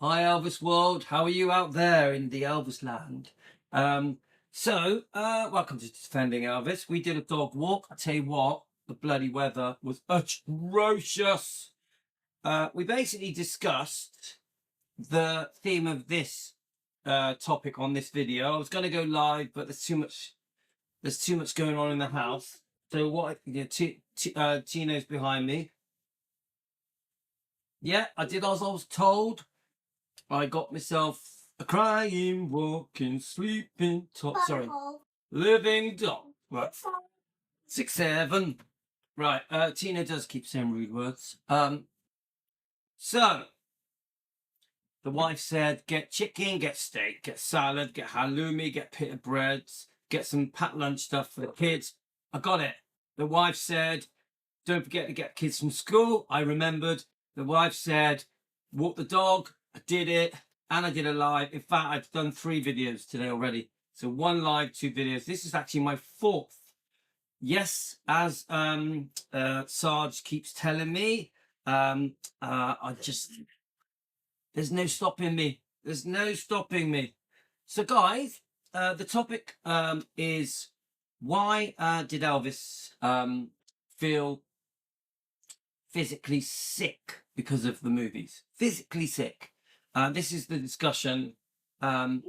Hi, Elvis world. How are you out there in the Elvis land? Welcome to Defending Elvis. We did a dog walk. I tell you what, the bloody weather was atrocious. We basically discussed the theme of this topic on this video. I was going to go live, but there's too much. There's too much going on in the house. So Tino's behind me. Yeah, I did as I was told. I got myself a crying, walking, sleeping, living dog. Right, 6, 7. Right, Tina does keep saying rude words. So the wife said, get chicken, get steak, get salad, get halloumi, get pita breads, get some packed lunch stuff for the kids. I got it. The wife said, don't forget to get kids from school. I remembered. The wife said, walk the dog. I did it. And I did a live. In fact, I've done 3 videos today already. So 1 live, 2 videos. This is actually my 4th. Yes, as Sarge keeps telling me, there's no stopping me. There's no stopping me. So guys, the topic is why did Elvis feel physically sick because of the movies? Physically sick. This is the discussion. Now,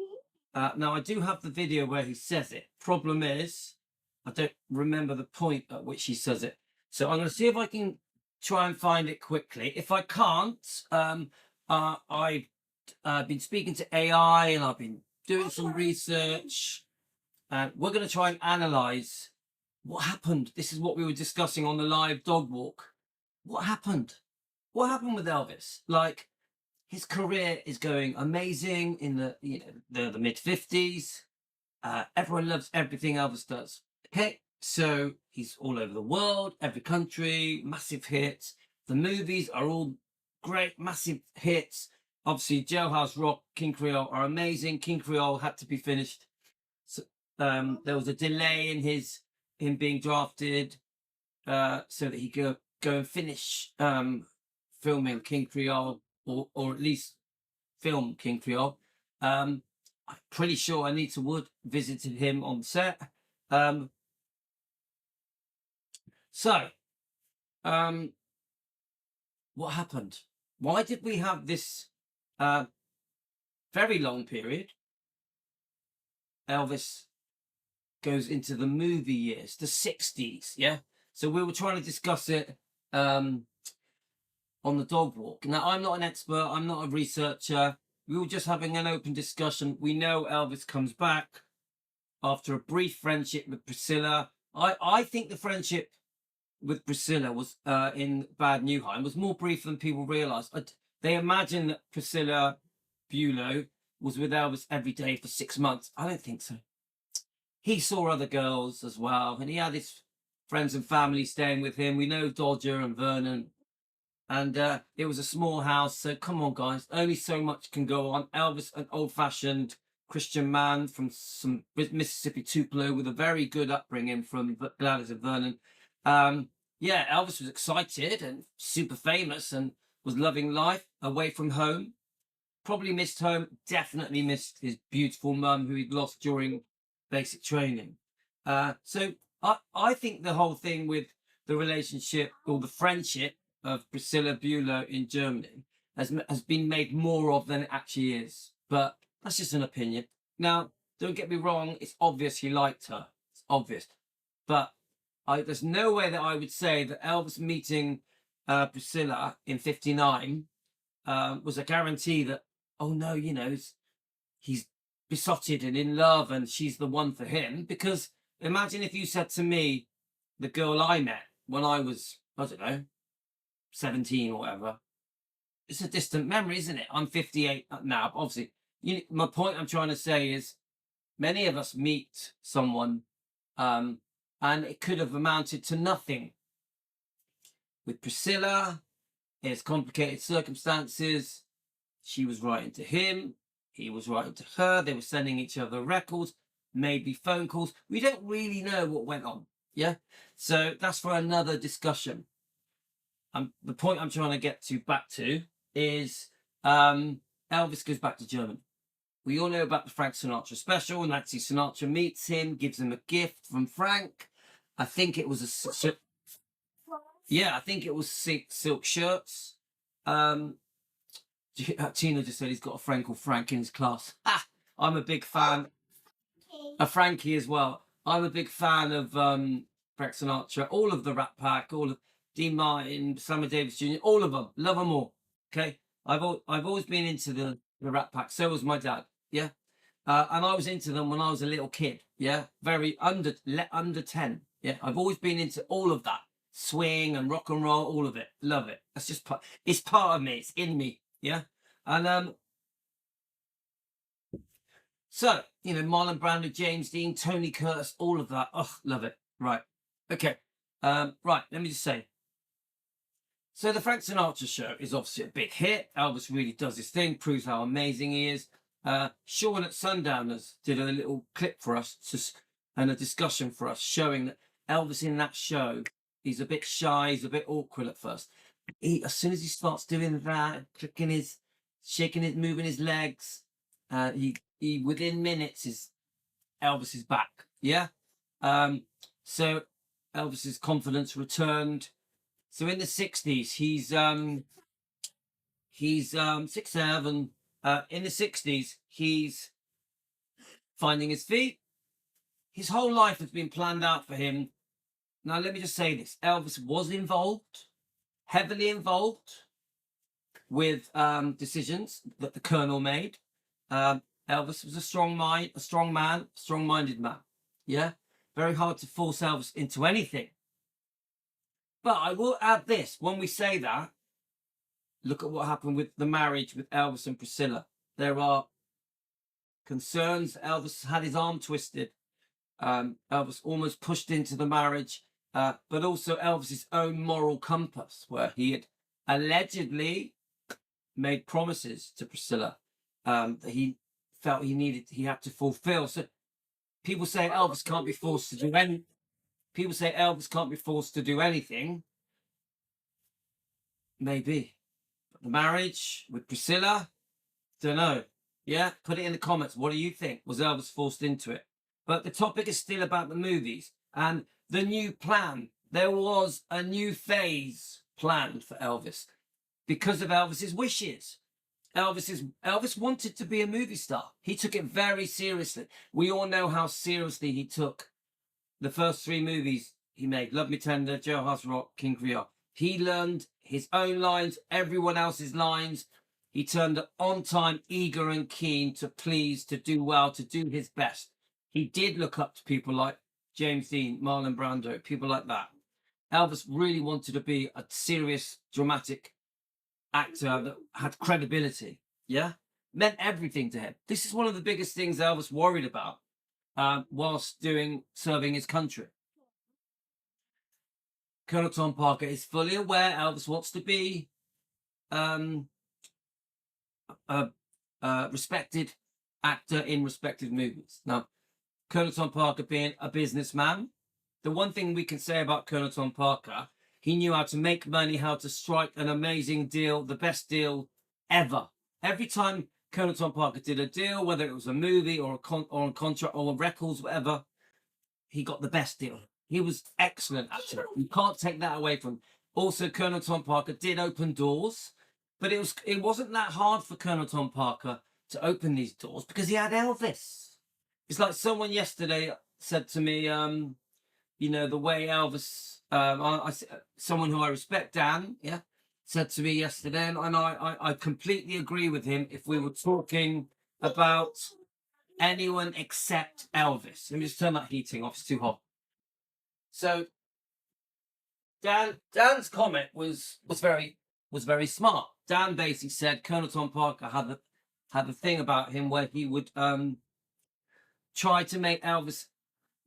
I do have the video where he says it. Problem is, I don't remember the point at which he says it. So I'm going to see if I can try and find it quickly. If I can't, I've been speaking to AI and I've been doing some research. We're going to try and analyze what happened. This is what we were discussing on the live dog walk. What happened? What happened with Elvis? Like, his career is going amazing in the mid 50s. Everyone loves everything Elvis does. Okay, so he's all over the world, every country, massive hits. The movies are all great, massive hits. Obviously, Jailhouse Rock, King Creole are amazing. King Creole had to be finished. So, there was a delay in him being drafted so that he could go and finish filming King Creole, or at least film King Creole. I'm pretty sure Anita Wood visited him on set. What happened? Why did we have this very long period? Elvis goes into the movie years, the 60s, yeah? So we were trying to discuss it on the dog walk. Now, I'm not an expert, I'm not a researcher. We were just having an open discussion. We know Elvis comes back after a brief friendship with Priscilla. I think the friendship with Priscilla was in Bad Newheim was more brief than people realise. They imagine that Priscilla Bulow was with Elvis every day for 6 months. I don't think so. He saw other girls as well, and he had his friends and family staying with him. We know Dodger and Vernon, and it was a small house. So come on, guys, only so much can go on. Elvis, an old-fashioned Christian man from some Mississippi Tupelo with a very good upbringing from Gladys and Vernon. Yeah, Elvis was excited and super famous and was loving life away from home. Probably missed home, definitely missed his beautiful mum who he'd lost during basic training. So I think the whole thing with the relationship or the friendship of Priscilla Bulow in Germany has been made more of than it actually is. But that's just an opinion. Now, don't get me wrong, it's obvious he liked her. It's obvious. But there's no way that I would say that Elvis meeting Priscilla in 59 was a guarantee that, oh no, he's besotted and in love and she's the one for him. Because imagine if you said to me, the girl I met when I was, I don't know, 17 or whatever, it's a distant memory, isn't it? I'm 58 now, obviously. My point I'm trying to say is many of us meet someone and it could have amounted to nothing. With Priscilla, it's complicated circumstances. She was writing to him. He was writing to her. They were sending each other records, maybe phone calls. We don't really know what went on. Yeah. So that's for another discussion. The point I'm trying to get back to is Elvis goes back to Germany. We all know about the Frank Sinatra special. Nancy Sinatra meets him, gives him a gift from Frank. I think it was I think it was silk shirts. Tina just said he's got a friend called Frank in his class. I'm a big fan. A Frankie as well. I'm a big fan of Frank Sinatra, all of the Rat Pack, all of Dean Martin, Sammy Davis Jr., all of them. Love them all. Okay, I've always been into the Rat Pack. So was my dad. Yeah, and I was into them when I was a little kid. Yeah, very under 10. Yeah, I've always been into all of that swing and rock and roll, all of it. Love it. That's just it's part of me. It's in me. Yeah, and so, you know, Marlon Brando, James Dean, Tony Curtis, all of that. Oh, love it. Right. Okay. Right. Let me just say. So the Frank Sinatra show is obviously a big hit. Elvis really does his thing, proves how amazing he is. Sean at Sundowners did a little clip for us and a discussion for us showing that Elvis in that show, he's a bit shy, he's a bit awkward at first. As soon as he starts doing that, shaking his, moving his legs, he within minutes Elvis is back. Yeah. So Elvis's confidence returned. So in the 60s, he's 6'7". In the 60s, he's finding his feet. His whole life has been planned out for him. Now, let me just say this. Elvis was involved, heavily involved with decisions that the Colonel made. Elvis was a strong-minded man. Yeah, very hard to force Elvis into anything. But I will add this: when we say that, look at what happened with the marriage with Elvis and Priscilla. There are concerns. Elvis had his arm twisted. Elvis almost pushed into the marriage, but also Elvis's own moral compass, where he had allegedly made promises to Priscilla that he felt he had to fulfill. So people say Elvis can't be forced to do people say Elvis can't be forced to do anything. Maybe. But the marriage with Priscilla, don't know. Yeah, put it in the comments. What do you think? Was Elvis forced into it? But the topic is still about the movies and the new plan. There was a new phase planned for Elvis because of Elvis's wishes. Elvis wanted to be a movie star. He took it very seriously. We all know how seriously he took the first 3 movies he made: Love Me Tender, Jailhouse Rock, King Creole. He learned his own lines, everyone else's lines. He turned on time, eager and keen to please, to do well, to do his best. He did look up to people like James Dean, Marlon Brando, people like that. Elvis really wanted to be a serious, dramatic actor that had credibility. Yeah, meant everything to him. This is one of the biggest things Elvis worried about whilst serving his country. Colonel Tom Parker is fully aware Elvis wants to be a respected actor in respected movies. Now, Colonel Tom Parker being a businessman, the one thing we can say about Colonel Tom Parker, he knew how to make money, how to strike an amazing deal, the best deal ever. Every time Colonel Tom Parker did a deal, whether it was a movie or a contract or records, whatever, he got the best deal. He was excellent at it. You can't take that away from him. Also, Colonel Tom Parker did open doors, but it wasn't that hard for Colonel Tom Parker to open these doors because he had Elvis. It's like someone yesterday said to me, you know, the way Elvis, someone who I respect, Dan, yeah, said to me yesterday, and I completely agree with him if we were talking about anyone except Elvis. Let me just turn that heating off, it's too hot. So Dan's comment was very smart. Dan basically said Colonel Tom Parker had the thing about him where he would try to make Elvis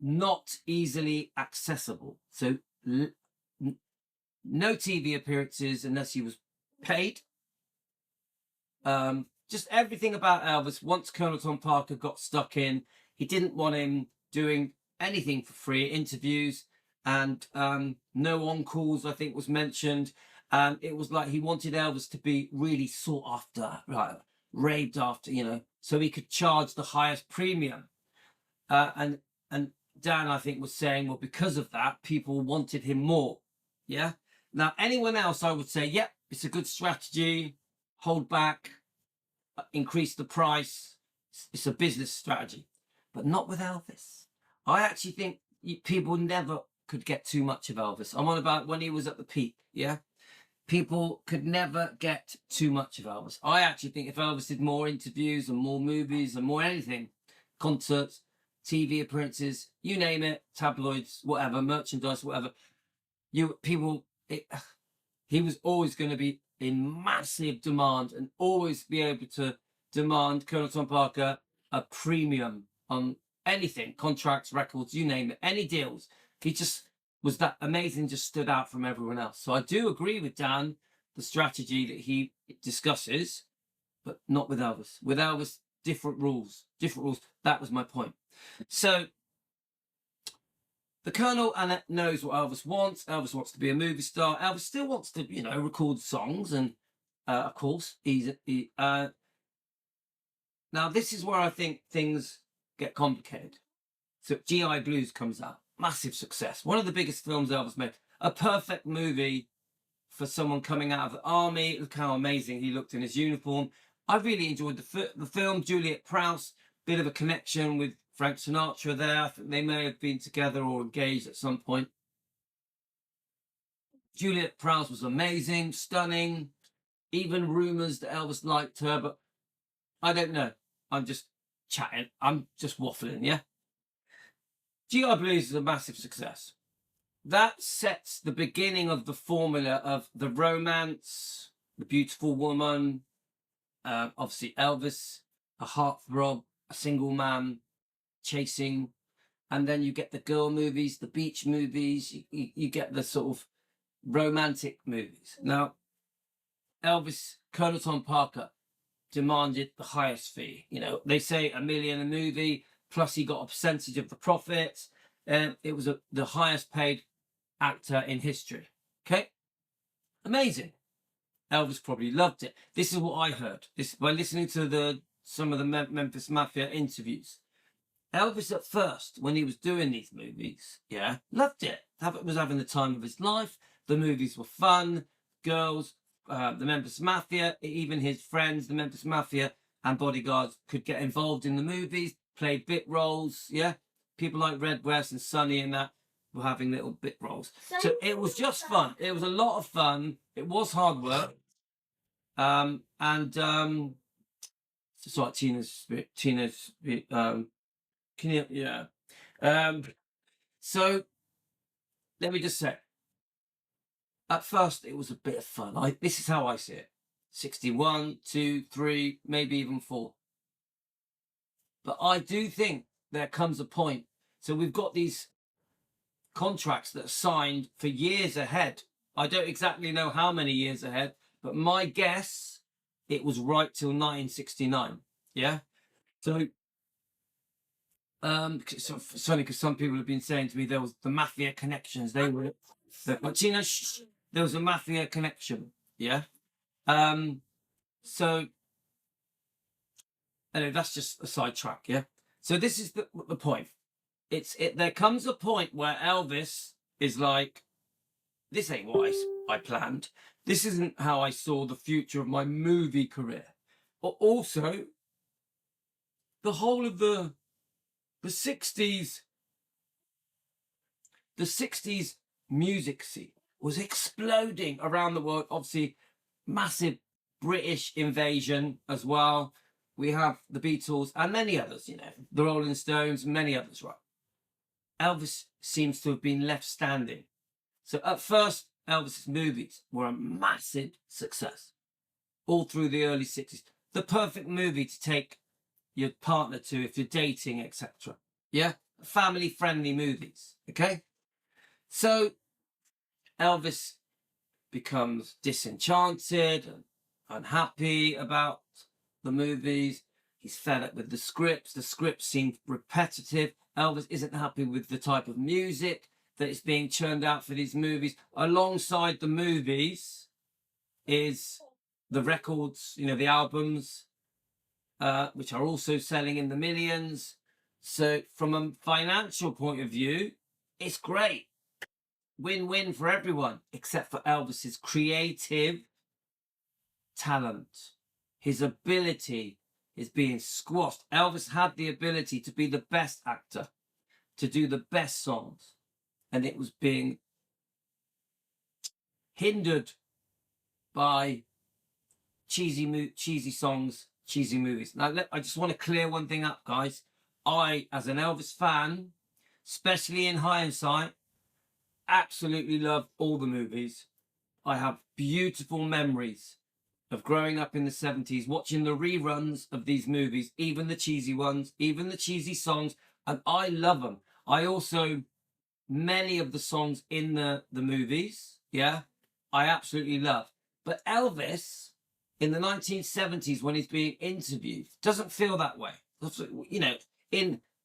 not easily accessible. So no TV appearances unless he was paid. Just everything about Elvis. Once Colonel Tom Parker got stuck in, he didn't want him doing anything for free. Interviews and no on-calls, I think, was mentioned. It was like he wanted Elvis to be really sought after, right? raved after, so he could charge the highest premium. And Dan, I think, was saying, well, because of that, people wanted him more. Yeah. Now, anyone else, I would say, yep, it's a good strategy. Hold back, increase the price. It's a business strategy, but not with Elvis. I actually think people never could get too much of Elvis. I'm on about when he was at the peak. Yeah. People could never get too much of Elvis. I actually think if Elvis did more interviews and more movies and more anything, concerts, TV appearances, you name it, tabloids, whatever, merchandise, whatever, he was always going to be in massive demand and always be able to demand Colonel Tom Parker a premium on anything, contracts, records, you name it, any deals. He just was that amazing, just stood out from everyone else. So I do agree with Dan, the strategy that he discusses, but not with Elvis. With Elvis, different rules. That was my point. So the Colonel knows what Elvis wants. Elvis wants to be a movie star. Elvis still wants to, record songs. And of course, now this is where I think things get complicated. So G.I. Blues comes out. Massive success. One of the biggest films Elvis made. A perfect movie for someone coming out of the army. Look how amazing he looked in his uniform. I really enjoyed the film. Juliet Prowse, bit of a connection with Frank Sinatra there. I think they may have been together or engaged at some point. Juliet Prowse was amazing, stunning. Even rumours that Elvis liked her, but I don't know. I'm just chatting. I'm just waffling, yeah? G.I. Blues is a massive success. That sets the beginning of the formula of the romance, the beautiful woman, obviously Elvis, a heartthrob, a single man, chasing, and then you get the girl movies, the beach movies, you get the sort of romantic movies. Now, Elvis, Colonel Tom Parker, demanded the highest fee. They say $1 million a movie, plus he got a percentage of the profits. It was the highest paid actor in history. Okay? Amazing. Elvis probably loved it. This is what I heard. This by listening to some of the Memphis Mafia interviews. Elvis at first, when he was doing these movies, loved it. Was having the time of his life. The movies were fun. Girls, the Memphis Mafia, even his friends, the Memphis Mafia and bodyguards could get involved in the movies, play bit roles. Yeah, people like Red West and Sonny and that were having little bit roles. So it was just fun. It was a lot of fun. It was hard work. Sorry, Tina's so let me just say, at first it was a bit of fun. This is how I see it. 61, 2, 3, maybe even 4. But I do think there comes a point. So we've got these contracts that are signed for years ahead. I don't exactly know how many years ahead, but my guess, it was right till 1969. Yeah. So, it's funny because some people have been saying to me there was the mafia connections. There was a mafia connection. Yeah. So anyway, that's just a sidetrack. Yeah. So this is the point. There comes a point where Elvis is like, this ain't what I planned. This isn't how I saw the future of my movie career. But also, the whole of the 60s, music scene was exploding around the world. Obviously, massive British invasion as well. We have the Beatles and many others, the Rolling Stones, many others, right? Elvis seems to have been left standing. So at first, Elvis's movies were a massive success all through the early 60s. The perfect movie to take your partner to if you're dating, etc. Yeah? Family-friendly movies, okay? So Elvis becomes disenchanted and unhappy about the movies. He's fed up with the scripts. The scripts seem repetitive. Elvis isn't happy with the type of music that is being churned out for these movies. Alongside the movies is the records, the albums, which are also selling in the millions. So from a financial point of view, it's great. Win-win for everyone, except for Elvis's creative talent. His ability is being squashed. Elvis had the ability to be the best actor, to do the best songs, and it was being hindered by cheesy songs, cheesy movies. Now, I just want to clear one thing up, guys. I, as an Elvis fan, especially in hindsight, absolutely love all the movies. I have beautiful memories of growing up in the 70s, watching the reruns of these movies, even the cheesy ones, even the cheesy songs, and I love them. I also, many of the songs in the movies, yeah, I absolutely love. But Elvis, in the 1970s, when he's being interviewed, doesn't feel that way. You know,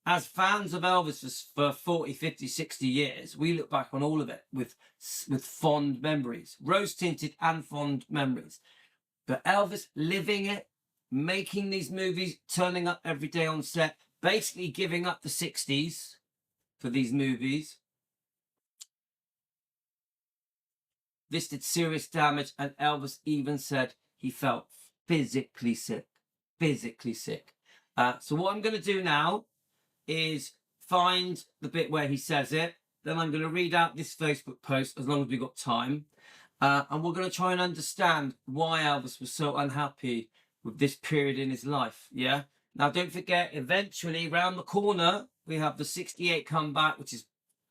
as fans of Elvis for 40, 50, 60 years, we look back on all of it with fond memories, rose-tinted and fond memories. But Elvis living it, making these movies, turning up every day on set, basically giving up the 60s for these movies. This did serious damage, and Elvis even said he felt physically sick. Physically sick. So what I'm going to do now is find the bit where he says it. Then I'm going to read out this Facebook post, as long as we've got time. And we're going to try and understand why Elvis was so unhappy with this period in his life. Yeah. Now, don't forget, eventually, round the corner, we have the 68 comeback, which is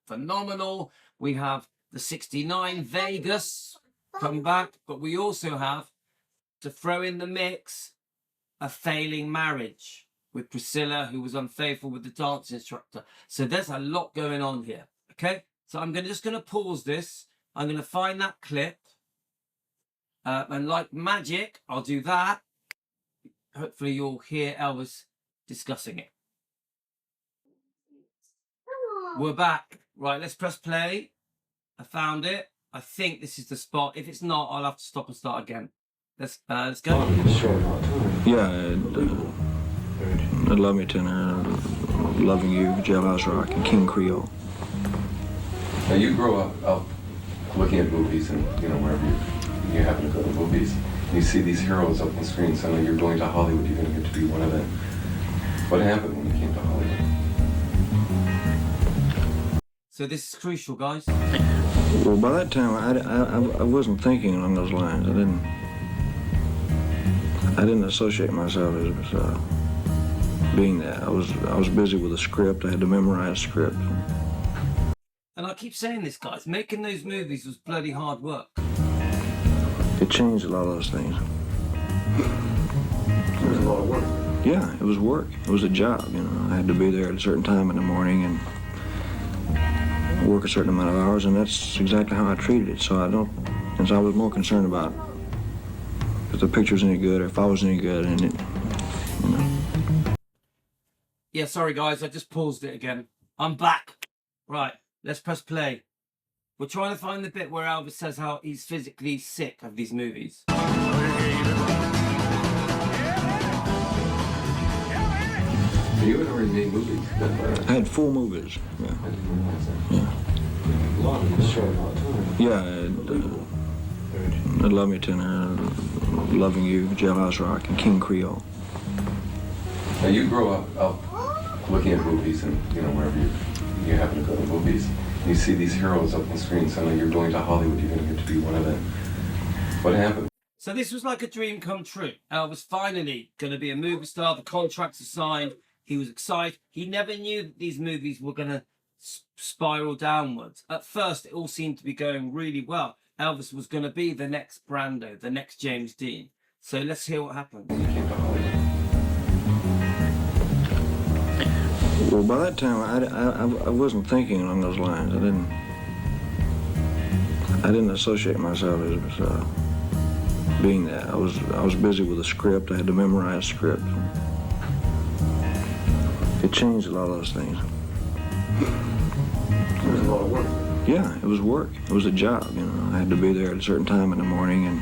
phenomenal. We have the 69 Vegas comeback, but we also have to throw in the mix a failing marriage with Priscilla, who was unfaithful with the dance instructor. So there's a lot going on here. Okay. So I'm just going to pause this. I'm going to find that clip. And like magic, I'll do that. Hopefully you'll hear Elvis discussing it. We're back. Right, let's press play. I found it. I think this is the spot. If it's not, I'll have to stop and start again. Let's go. Yeah, I Love Me Tender, Loving You, Jailhouse Rock, and King Creole. Now you grow up looking at movies, and wherever you happen to go to movies, and you see these heroes up on screen. Suddenly you're going to Hollywood. You're going to get to be one of them. What happened when you came to Hollywood? So this is crucial, guys. Well, by that time, I wasn't thinking along those lines. I didn't associate myself as being that. I was busy with a script. I had to memorize script. And I keep saying this, guys. Making those movies was bloody hard work. It changed a lot of those things. It was a lot of work. Yeah, it was work. It was a job, I had to be there at a certain time in the morning and work a certain amount of hours, and that's exactly how I treated it. So I was more concerned about if the picture was any good or if I was any good, and it. Yeah, sorry guys, I just paused it again. I'm back. Right, let's press play. We're trying to find the bit where Elvis says how he's physically sick of these movies. You had already made movies. I had 4 movies. Yeah. I didn't realize that. Yeah. I Love Me Tender, Loving You, Jailhouse Rock, and King Creole. Now you grow up looking at movies, and wherever you happen to go to movies, and you see these heroes up on screen. Suddenly you're going to Hollywood. You're going to get to be one of them. What happened? So this was like a dream come true. Elvis finally going to be a movie star. The contracts are signed. He was excited. He never knew that these movies were going to spiral downwards. At first, it all seemed to be going really well. Elvis was going to be the next Brando, the next James Dean. So let's hear what happened. When you came to Hollywood? Well, by that time, I wasn't thinking along those lines. I didn't associate myself as being that. I was busy with a script. I had to memorize script. It changed a lot of those things. It was a lot of work. Yeah, it was work. It was a job, I had to be there at a certain time in the morning and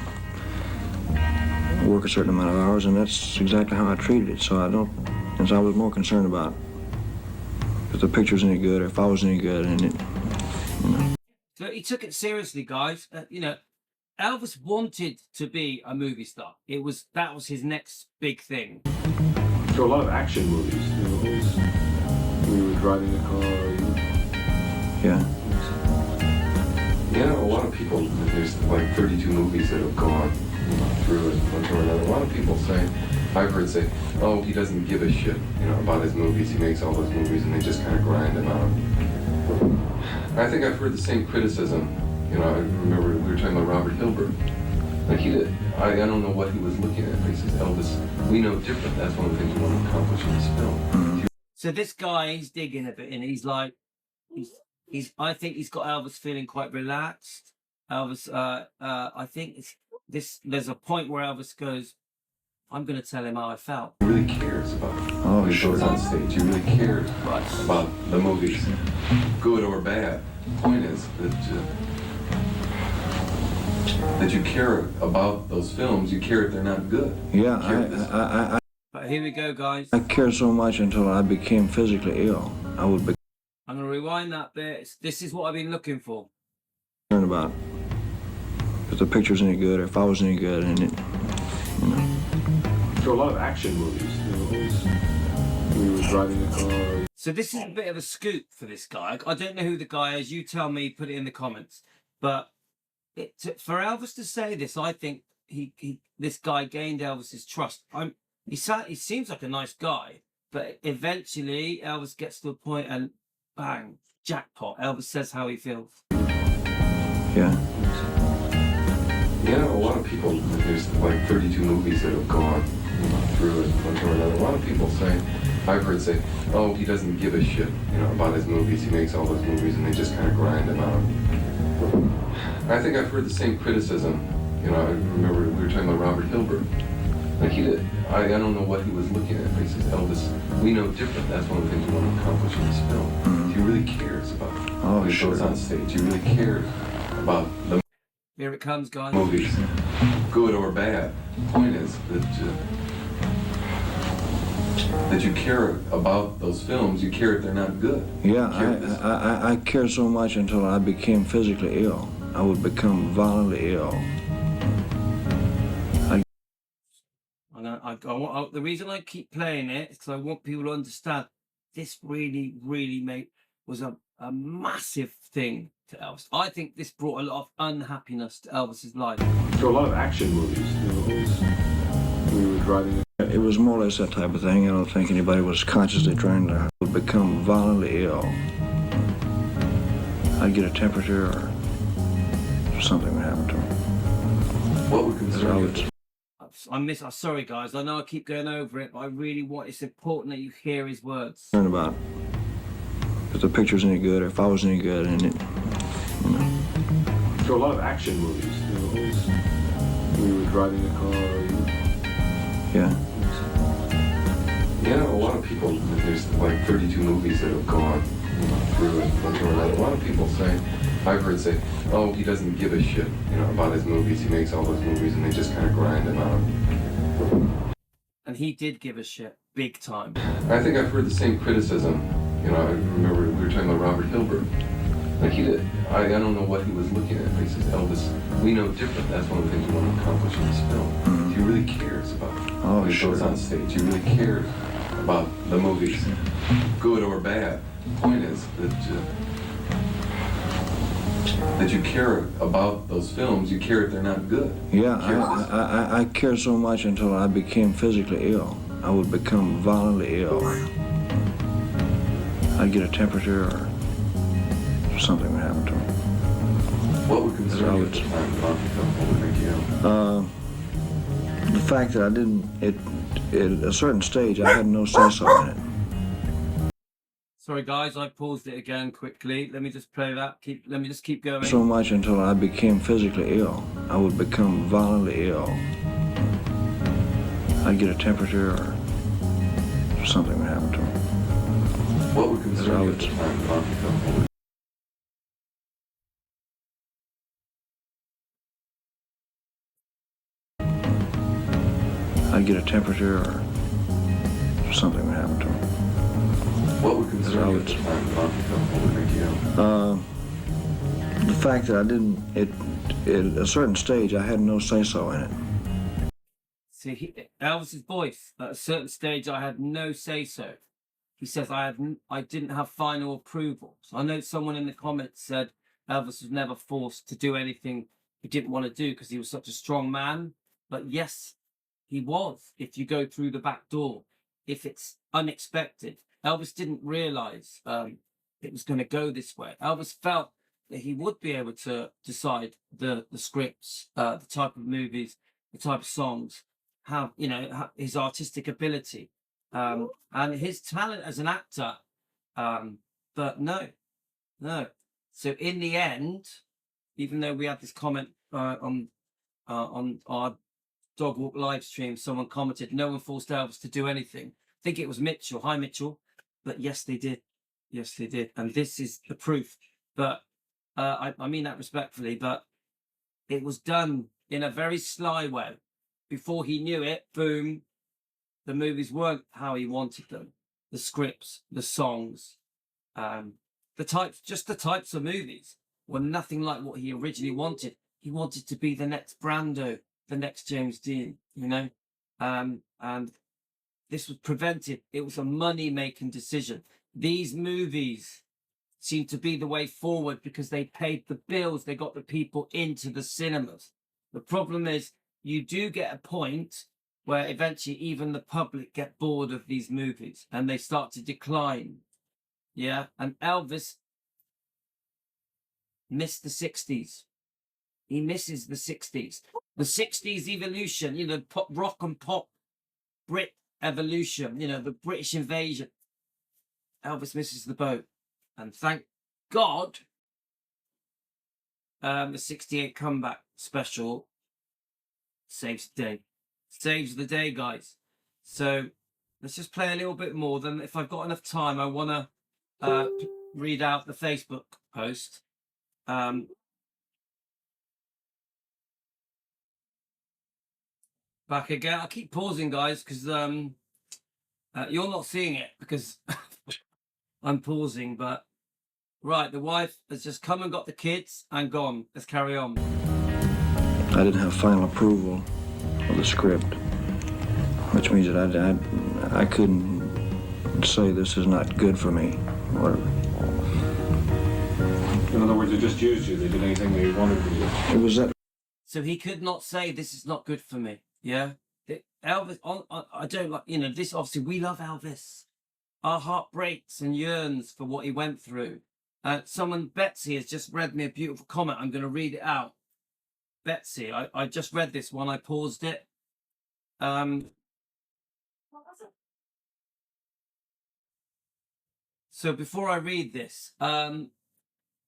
work a certain amount of hours, and that's exactly how I treated it. So since I was more concerned about if the picture's any good or if I was any good, and So he took it seriously, guys. Elvis wanted to be a movie star. That was his next big thing. So a lot of action movies, we were driving a car. yeah. Yeah, a lot of people, there's like 32 movies that have gone through it one time or another. A lot of people I've heard say, oh, he doesn't give a shit, about his movies. He makes all those movies and they just kind of grind them out. I think I've heard the same criticism. I remember we were talking about Robert Hilbert. Like I don't know what he was looking at. He says, Elvis, we know different. That's one of the things we want to accomplish in this film. So this guy, he's digging a bit, and he's like, I think he's got Elvis feeling quite relaxed. Elvis, I think there's a point where Elvis goes, I'm going to tell him how I felt. He really cares about Oh, when he sure. goes on stage. He really cares about the movies, good or bad. The point is that you care about those films. You care if they're not good. Yeah, But here we go, guys. I cared so much until I became physically ill. I would be I'm going to rewind that bit. This is what I've been looking for. concerned about if the picture's any good or if I was any good, and So a lot of action movies, we were driving a car. So this is a bit of a scoop for this guy. I don't know who the guy is. You tell me, put it in the comments. But for Elvis to say this, I think this guy gained Elvis's trust. He seems like a nice guy, but eventually Elvis gets to a point and bang, jackpot. Elvis says how he feels. yeah. Yeah, a lot of people, there's like 32 movies that have gone through it one time or another. A lot of people I've heard say, oh, he doesn't give a shit, about his movies. He makes all those movies and they just kind of grind them out. I think I've heard the same criticism. I remember we were talking about Robert Hilbert. Like I don't know what he was looking at. He says, Elvis, we know different. That's one of the things we want to accomplish in this film. He really cares about Oh, when he sure. goes on stage. He really cares about the Here it comes, guys. movies, good or bad. The point is that you care about those films. You care if they're not good. Yeah, I cared so much until I became physically ill. I would become violently ill. The reason I keep playing it is because I want people to understand this really, really was a massive thing to Elvis. I think this brought a lot of unhappiness to Elvis's life. So a lot of action movies, we were driving a It was more or less that type of thing. I don't think anybody was consciously trying to become violently ill. I'd get a temperature or something would happen to me. What would concern you? I'm sorry, guys. I know I keep going over it, but I really it's important that you hear his words. Concerned about if the picture's any good or if I was any good, and So a lot of action movies, we were driving a car. yeah. Yeah, a lot of people, there's like 32 movies that have gone through it one time or another. A lot of people I've heard say, oh, he doesn't give a shit, about his movies. He makes all those movies and they just kind of grind them out. And he did give a shit, big time. I think I've heard the same criticism. I remember we were talking about Robert Hilbert. Like I don't know what he was looking at. He says, Elvis, we know different. That's one of the things we want to accomplish in this film. He really cares about Oh, when he sure. goes on stage. He really cares about the movies, good or bad. The point is that you care about those films. You care if they're not good. Yeah, I cared so much until I became physically ill. I would become violently ill. I'd get a temperature or something would happen to me. What would concern you at the time about the film? What would make you ill? The fact that I didn't, at a certain stage, I had no say-so in it. Sorry, guys, I paused it again quickly. Let me just play that. Let me just keep going. So much until I became physically ill. I would become violently ill. I'd get a temperature or something would happen to me. What would concern you at the time about the film? What would temperature or something would happen to him. What would concern you at the time about the film? What would make you ill? The fact that I didn't, at a certain stage, I had no say-so in it. See, Elvis's voice, at a certain stage, I had no say-so. He says, I didn't have final approval. So I know someone in the comments said Elvis was never forced to do anything he didn't want to do because he was such a strong man. But yes, he was, if you go through the back door, if it's unexpected. Elvis didn't realize it was going to go this way. Elvis felt that he would be able to decide the scripts, the type of movies, the type of songs, how, you know, his artistic ability, and his talent as an actor. But no. So in the end, even though we had this comment on our Dog Walk live stream, someone commented, no one forced Elvis to do anything. I think it was Mitchell. Hi, Mitchell. But yes, they did. Yes, they did. And this is the proof. But I mean that respectfully, but it was done in a very sly way. Before he knew it, boom, the movies weren't how he wanted them. The scripts, the songs, the types of movies were nothing like what he originally wanted. He wanted to be the next Brando, the next James Dean, you know? And this was prevented. It was a money-making decision. These movies seemed to be the way forward because they paid the bills. They got the people into the cinemas. The problem is you do get a point where eventually even the public get bored of these movies and they start to decline. Yeah. And Elvis missed the 60s. He misses the 60s. The 60s evolution, you know, pop, rock and pop, Brit evolution, you know, the British invasion. Elvis misses the boat. And thank God, the 68 comeback special saves the day. Saves the day, guys. So let's just play a little bit more. Then if I've got enough time, I want to read out the Facebook post. Back again. I keep pausing, guys, because you're not seeing it because I'm pausing. But right, the wife has just come and got the kids and gone. Let's carry on. I didn't have final approval of the script, which means that I couldn't say this is not good for me, or In other words, they just used you. They did anything they wanted to do. it was that. So he could not say this is not good for me. Yeah, Elvis. I don't like, you know, this. Obviously, we love Elvis. Our heart breaks and yearns for what he went through. Someone, Betsy, has just read me a beautiful comment. I'm going to read it out. Betsy, I just read this one. I paused it. What was it? So before I read this, I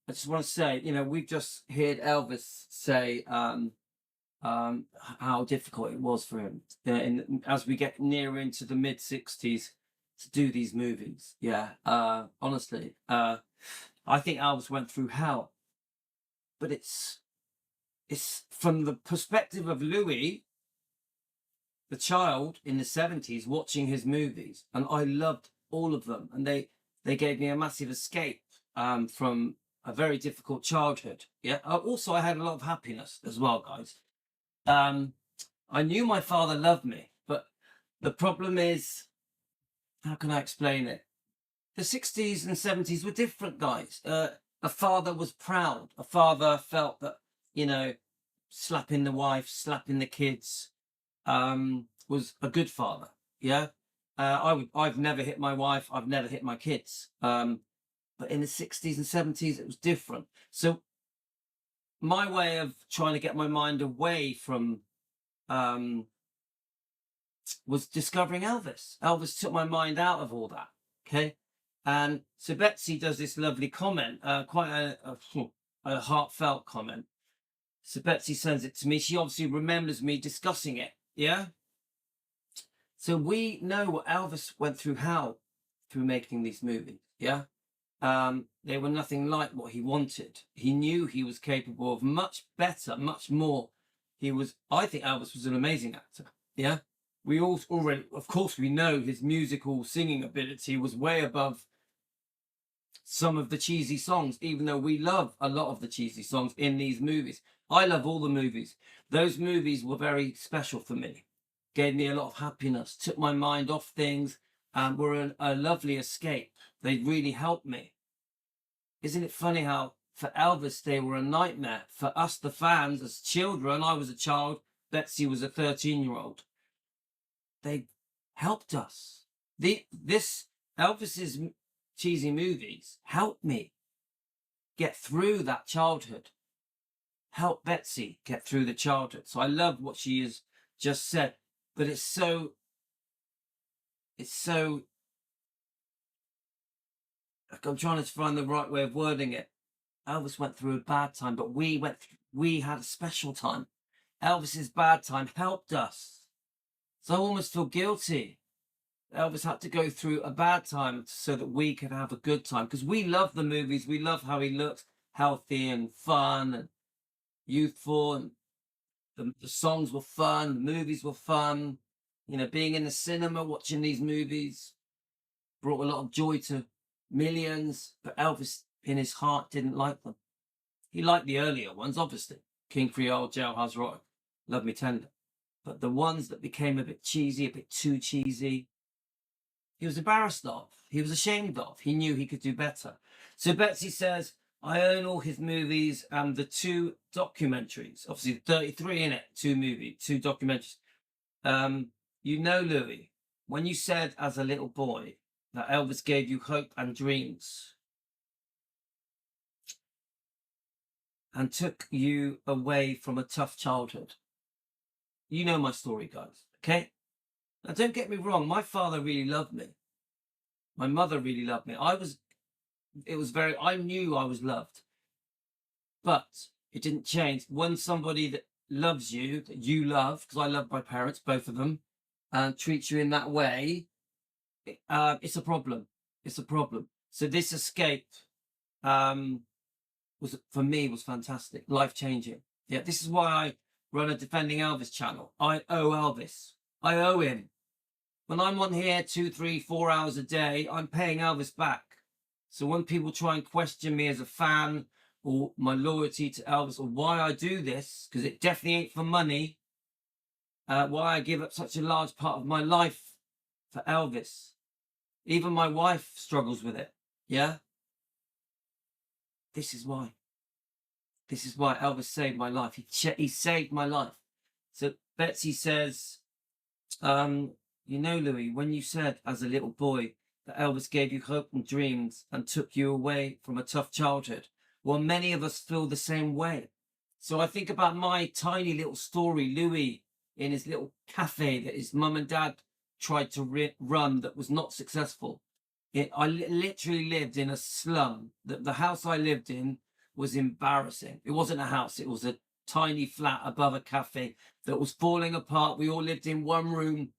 just want to say, you know, we've just heard Elvis say how difficult it was for him as we get nearer into the mid-60s to do these movies. Yeah, honestly, I think Elvis went through hell, but it's from the perspective of Louis, the child in the 70s, watching his movies, and I loved all of them, and they gave me a massive escape from a very difficult childhood. Yeah. Also, I had a lot of happiness as well, guys. I knew my father loved me, but the problem is, how can I explain it? The 60s and 70s were different, guys. A father was proud. A father felt that, you know, slapping the wife, slapping the kids, was a good father. Yeah. I've never hit my wife. I've never hit my kids. But in the 60s and 70s, it was different. So my way of trying to get my mind away from was discovering Elvis. Elvis took my mind out of all that. Okay. And so Betsy does this lovely comment, quite a heartfelt comment. So Betsy sends it to me. She obviously remembers me discussing it. Yeah. So we know what Elvis went through hell through making these movies. Yeah. They were nothing like what he wanted. He knew he was capable of much better, much more. I think Elvis was an amazing actor. Yeah. we all already, of course, we know his musical singing ability was way above some of the cheesy songs, even though we love a lot of the cheesy songs in these movies. I love all the movies. Those movies were very special for me, gave me a lot of happiness, took my mind off things, and were a lovely escape. They really helped me. Isn't it funny how for Elvis they were a nightmare? For us, the fans, as children, I was a child, Betsy was a 13-year-old. They helped us. This Elvis's cheesy movies helped me get through that childhood. Help Betsy get through the childhood. So I love what she has just said, but it's so like, I'm trying to find the right way of wording it. Elvis went through a bad time, but we had a special time. Elvis's bad time helped us. So I almost feel guilty. Elvis had to go through a bad time so that we could have a good time, because we love the movies. We love how he looks, healthy and fun and youthful, and the songs were fun, the movies were fun. You know, being in the cinema watching these movies brought a lot of joy to millions, but Elvis in his heart didn't like them. He liked the earlier ones, obviously. King Creole, Jailhouse Rock, Love Me Tender. But the ones that became a bit cheesy, a bit too cheesy, he was embarrassed of. He was ashamed of. He knew he could do better. So Betsy says, I own all his movies and the 2 documentaries. Obviously, 33 in it, 2 documentaries. You know, Louis, when you said as a little boy that Elvis gave you hope and dreams and took you away from a tough childhood. You know my story, guys, okay? Now, don't get me wrong. My father really loved me. My mother really loved me. I knew I was loved. But it didn't change. When somebody that loves you, that you love, because I love my parents, both of them, and treats you in that way, it's a problem. It's a problem. So this escape was fantastic, life-changing. Yeah, this is why I run a Defending Elvis channel. I owe Elvis. I owe him. When I'm on here 2, 3, 4 hours a day, I'm paying Elvis back. So when people try and question me as a fan or my loyalty to Elvis or why I do this, because it definitely ain't for money, why I give up such a large part of my life for Elvis. Even my wife struggles with it. Yeah? This is why. This is why Elvis saved my life. He saved my life. So Betsy says, you know, Louis, when you said as a little boy that Elvis gave you hope and dreams and took you away from a tough childhood, well, many of us feel the same way. So I think about my tiny little story, Louis, in his little cafe that his mum and dad tried to run that was not successful. I literally lived in a slum. The house I lived in was embarrassing. It wasn't a house. It was a tiny flat above a cafe that was falling apart. We all lived in one room.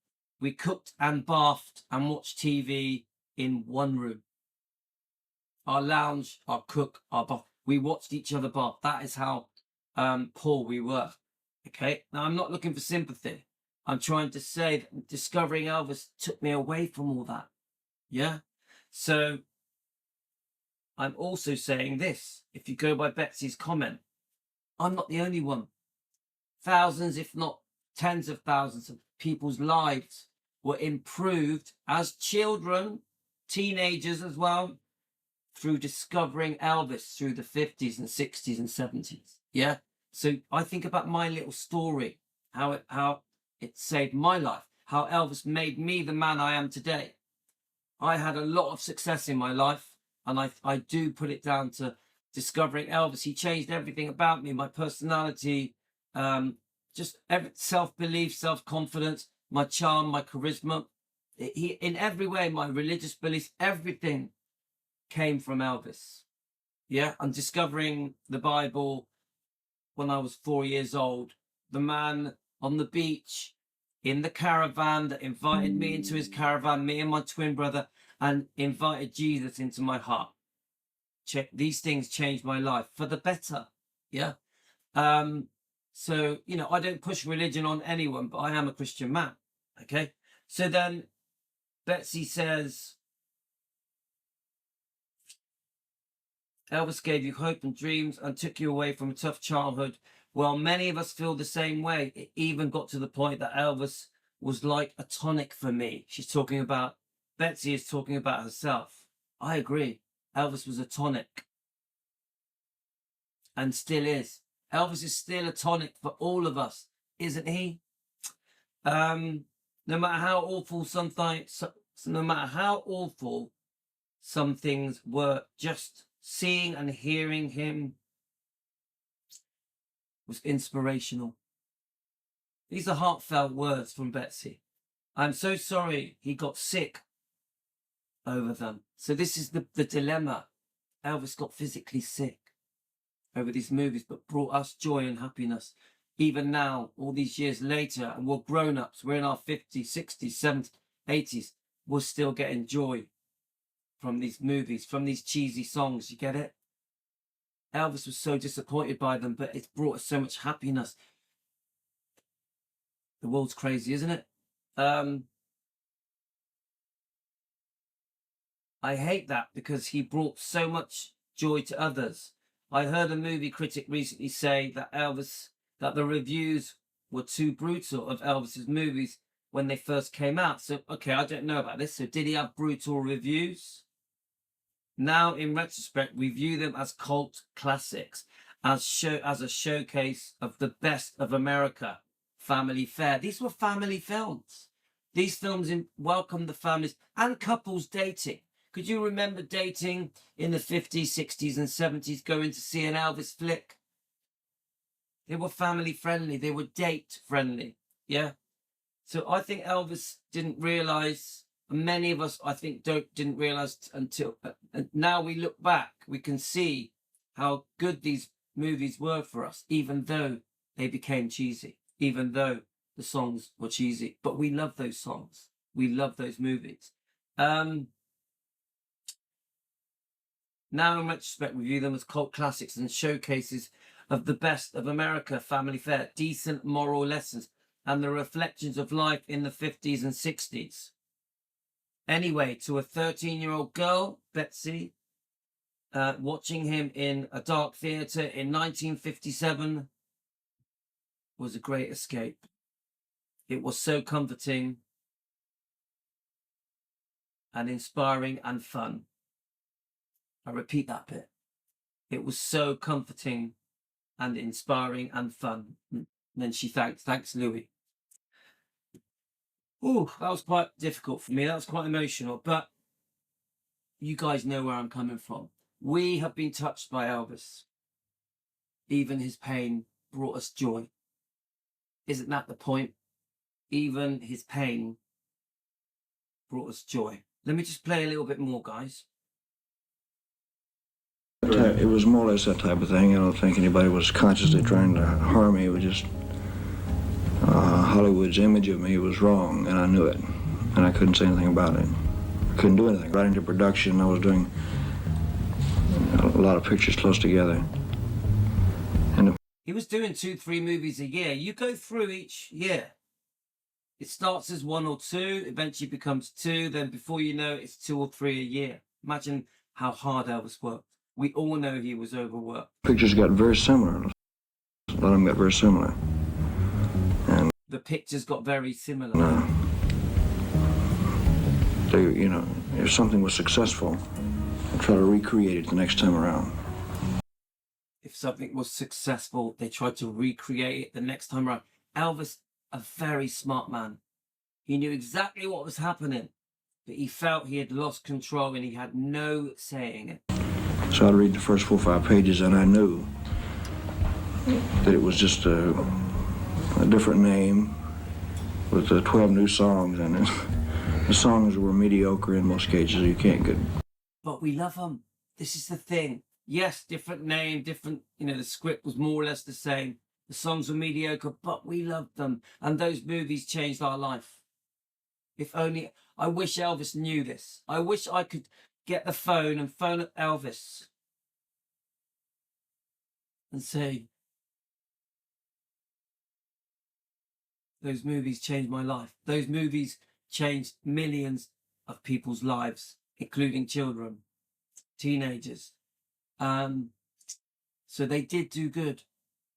We cooked and bathed and watched TV in one room. Our lounge, our cook, our bath. We watched each other bath. That is how poor we were. Okay? Now, I'm not looking for sympathy. I'm trying to say that discovering Elvis took me away from all that. Yeah? So, I'm also saying this. If you go by Betsy's comment, I'm not the only one. Thousands, if not tens of thousands of people's lives were improved as children, teenagers as well, through discovering Elvis through the 50s and 60s and 70s. Yeah? So I think about my little story, how it saved my life, how Elvis made me the man I am today. I had a lot of success in my life, and I do put it down to discovering Elvis. He changed everything about me, my personality, just self-belief, self-confidence, my charm, my charisma. In every way, my religious beliefs, everything came from Elvis. Yeah, I'm discovering the Bible when I was 4 years old. The man on the beach in the caravan that invited me into his caravan, me and my twin brother, and invited Jesus into my heart. These things changed my life for the better. Yeah. So, you know, I don't push religion on anyone, but I am a Christian man. Okay, so then Betsy says, Elvis gave you hope and dreams and took you away from a tough childhood. Well, many of us feel the same way. It even got to the point that Elvis was like a tonic for me. Betsy is talking about herself. I agree. Elvis was a tonic and still is. Elvis is still a tonic for all of us, isn't he? No matter how awful no matter how awful some things were, just seeing and hearing him was inspirational. These are heartfelt words from Betsy. I'm so sorry he got sick over them. So this is the dilemma. Elvis got physically sick over these movies, but brought us joy and happiness. Even now, all these years later, and we're grown-ups, we're in our 50s, 60s, 70s, 80s, we're still getting joy from these movies, from these cheesy songs. You get it? Elvis was so disappointed by them, but it's brought us so much happiness. The world's crazy, isn't it? I hate that because he brought so much joy to others. I heard a movie critic recently say that the reviews were too brutal of Elvis's movies when they first came out. So, okay, I don't know about this. So did he have brutal reviews? Now, in retrospect, we view them as cult classics, as a showcase of the best of America. Family fare. These were family films. These films welcomed the families and couples dating. Could you remember dating in the 50s, 60s, and 70s, going to see an Elvis flick? They were family friendly. They were date friendly. Yeah. So I think Elvis didn't realize. Many of us, I think, didn't realize until now. We look back, we can see how good these movies were for us, even though they became cheesy, even though the songs were cheesy. But we love those songs. We love those movies. Now, in retrospect, we view them as cult classics and showcases of the best of America, family fare, decent moral lessons, and the reflections of life in the 50s and 60s. Anyway, to a 13-year-old girl, Betsy, watching him in a dark theatre in 1957 was a great escape. It was so comforting and inspiring and fun. I repeat that bit. It was so comforting and inspiring and fun. And then she thanks Louis. Ooh, that was quite difficult for me. That was quite emotional, but you guys know where I'm coming from. We have been touched by Elvis. Even his pain brought us joy. Isn't that the point? Even his pain brought us joy. Let me just play a little bit more, guys. It was more or less that type of thing. I don't think anybody was consciously trying to harm me. It was just Hollywood's image of me was wrong, and I knew it. And I couldn't say anything about it. I couldn't do anything. Right into production, I was doing a lot of pictures close together. He was doing 2-3 movies a year. You go through each year. It starts as 1 or 2, eventually becomes 2, then before you know it, it's 2 or 3 a year. Imagine how hard Elvis worked. We all know he was overworked. Pictures got very similar. A lot of them got very similar. And the pictures got very similar. If something was successful, I'd try to recreate it the next time around. If something was successful, they tried to recreate it the next time around. Elvis, a very smart man. He knew exactly what was happening, but he felt he had lost control and he had no say in it. So I'd read the first 4 or 5 pages and I knew that it was just a different name with 12 new songs, and the songs were mediocre in most cases. You can't get. But we love them. This is the thing. Yes, different name, different, the script was more or less the same. The songs were mediocre, but we loved them. And those movies changed our life. If only, I wish Elvis knew this. I wish I could get the phone and phone up Elvis and say, those movies changed my life. Those movies changed millions of people's lives, including children, teenagers. So they did do good.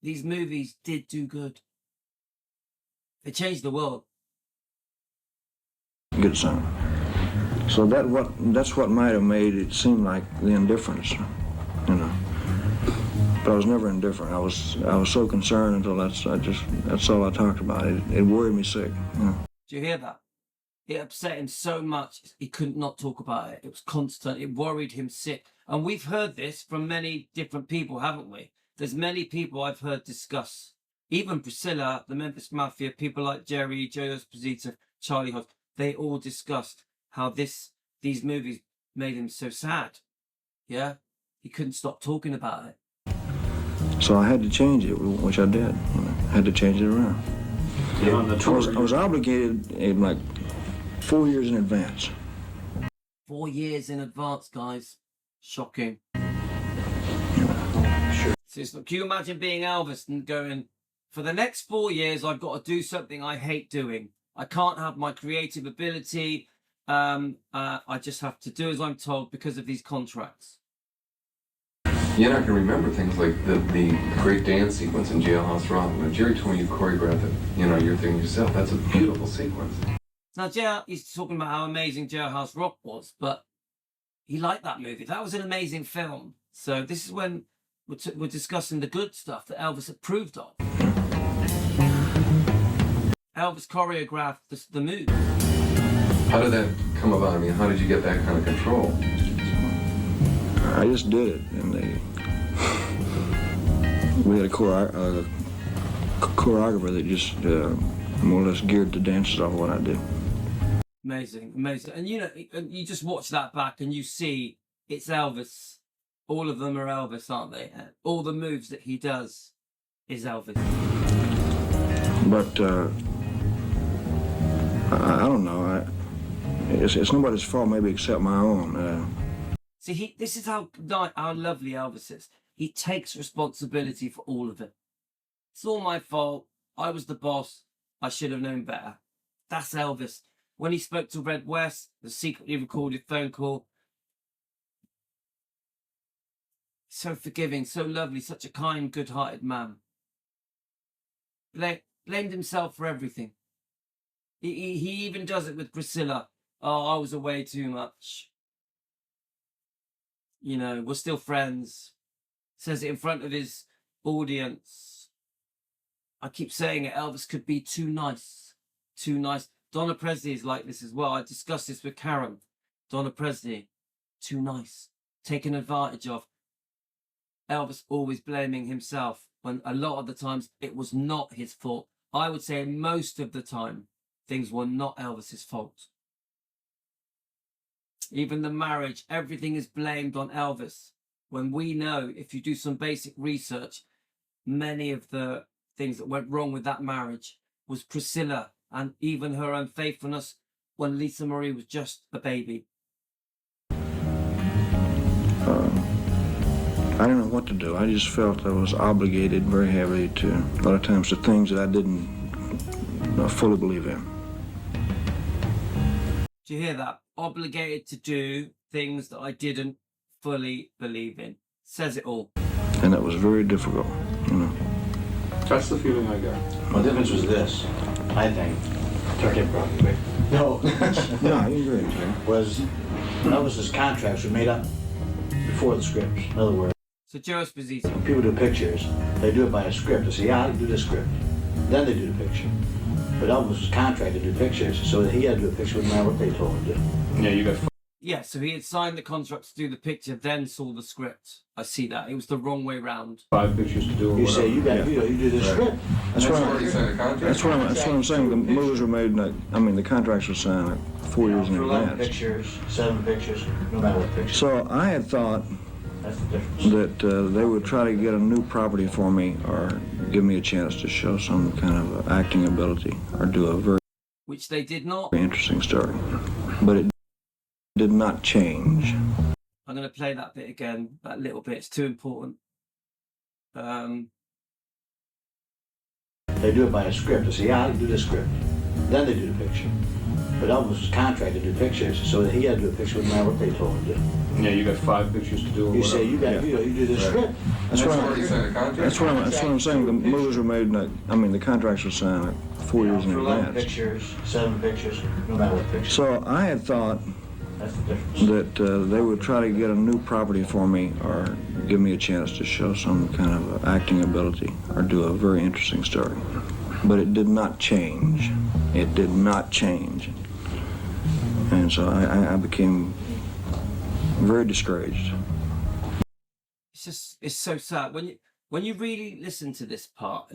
These movies did do good. They changed the world. Good son. So that's what might have made it seem like the indifference, you know. But I was never indifferent. I was so concerned until that's all I talked about. It worried me sick, you know. Do you hear that? It upset him so much he couldn't not talk about it. It was constant. It worried him sick. And we've heard this from many different people, haven't we? There's many people I've heard discuss, even Priscilla, the Memphis Mafia, people like Jerry, Joe Esposito, Charlie Hodge. They all discussed how these movies made him so sad. Yeah, he couldn't stop talking about it. So I had to change it, which I did. You know, I had to change it around. Yeah, on the tour, I was obligated in like 4 years in advance. 4 years in advance, guys. Shocking. So can you imagine being Elvis and going, for the next 4 years, I've got to do something I hate doing. I can't have my creative ability. I just have to do as I'm told because of these contracts. You're not going to remember things like the great dance sequence in Jailhouse Rock. When Jerry told me you choreographed it, you know, your thing yourself. That's a beautiful sequence. Now, he's talking about how amazing Jailhouse Rock was, but he liked that movie. That was an amazing film. So this is when we're discussing the good stuff that Elvis approved of. Elvis choreographed the movie. How did that come about? I mean, how did you get that kind of control? I just did it, and we had a choreographer that just more or less geared the dances off what I did. Amazing, amazing. And you know, you just watch that back and you see it's Elvis. All of them are Elvis, aren't they? All the moves that he does is Elvis. But I don't know. It's nobody's fault, maybe except my own. See, this is how lovely Elvis is. He takes responsibility for all of it. It's all my fault. I was the boss. I should have known better. That's Elvis. When he spoke to Red West, the secretly recorded phone call. So forgiving, so lovely, such a kind, good-hearted man. Blamed himself for everything. He even does it with Priscilla. Oh, I was away too much. You know, we're still friends. Says it in front of his audience. I keep saying it, Elvis could be too nice. Too nice. Donna Presley is like this as well. I discussed this with Karen. Donna Presley, too nice. Taken advantage of. Elvis always blaming himself when a lot of the times it was not his fault. I would say most of the time things were not Elvis's fault. Even the marriage, everything is blamed on Elvis. When we know, if you do some basic research, many of the things that went wrong with that marriage was Priscilla and even her unfaithfulness when Lisa Marie was just a baby. I didn't know what to do. I just felt I was obligated very heavily to, a lot of times, to things that I didn't fully believe in. Do you hear that? Obligated to do things that I didn't fully believe in. Says it all. And that was very difficult, you know. that's the feeling I got. Well, the difference was this, I think. Turn it probably quick. No. No, you agree, Jay. Was Elvis's contracts were made up before the scripts. In other words, So Joe Esposito. when people do pictures, they do it by a script. They say, yeah, I can do this script. Then they do the picture. But Elvis was contracted to do pictures, so he had to do a picture no matter what they told him to do. Yeah, you got Yeah, so he had signed the contract to do the picture, then saw the script. I see that. It was the wrong way round. 5 pictures to do or You whatever. say, you got, you do this script. That's what Before you signed a contract. That's what I'm saying. The movies were made, like, I mean, the contracts were signed like 4 years in For 11 advance. pictures, 7 pictures, no matter what picture. So I had thought That's the difference. that they would try to get a new property for me or give me a chance to show some kind of acting ability or do a very Which they did not. interesting story. But it did not change. I'm going to play that bit again, that little bit. It's too important. They do it by a script. They say, yeah, I can do this script. Then they do the picture. But Elvis was contracted to do pictures, so he had to do a picture no matter what they told him to do. Yeah, you got 5 pictures to do. Or You whatever. say, you got, you do this script. That's what Or you sign a contract. That's what I'm saying. The movies were made, like, I mean, the contracts were signed like 4 years in For 11 advance. pictures, 7 pictures, no matter what picture. So I had thought That's the difference. that they would try to get a new property for me or give me a chance to show some kind of acting ability or do a very interesting story. But it did not change. It did not change. And so I became very discouraged. It's so sad when you really listen to this part.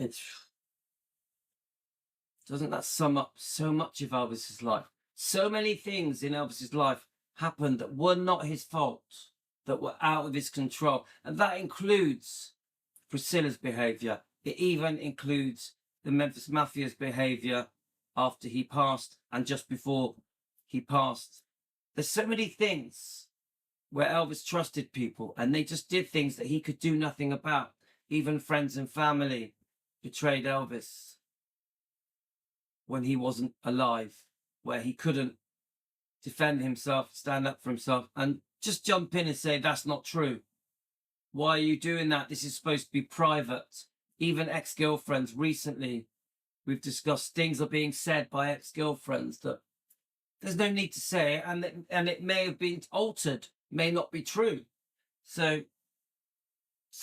Doesn't that sum up so much of Elvis's life? So many things in Elvis's life happened that were not his fault, that were out of his control, and that includes Priscilla's behavior. It even includes the Memphis Mafia's behavior after he passed and just before he passed. There's so many things where Elvis trusted people and they just did things that he could do nothing about. Even friends and family betrayed Elvis when he wasn't alive, where he couldn't defend himself, stand up for himself, and just jump in and say, that's not true. Why are you doing that? This is supposed to be private. Even ex-girlfriends recently, we've discussed things are being said by ex-girlfriends that there's no need to say, and it may have been altered, may not be true. So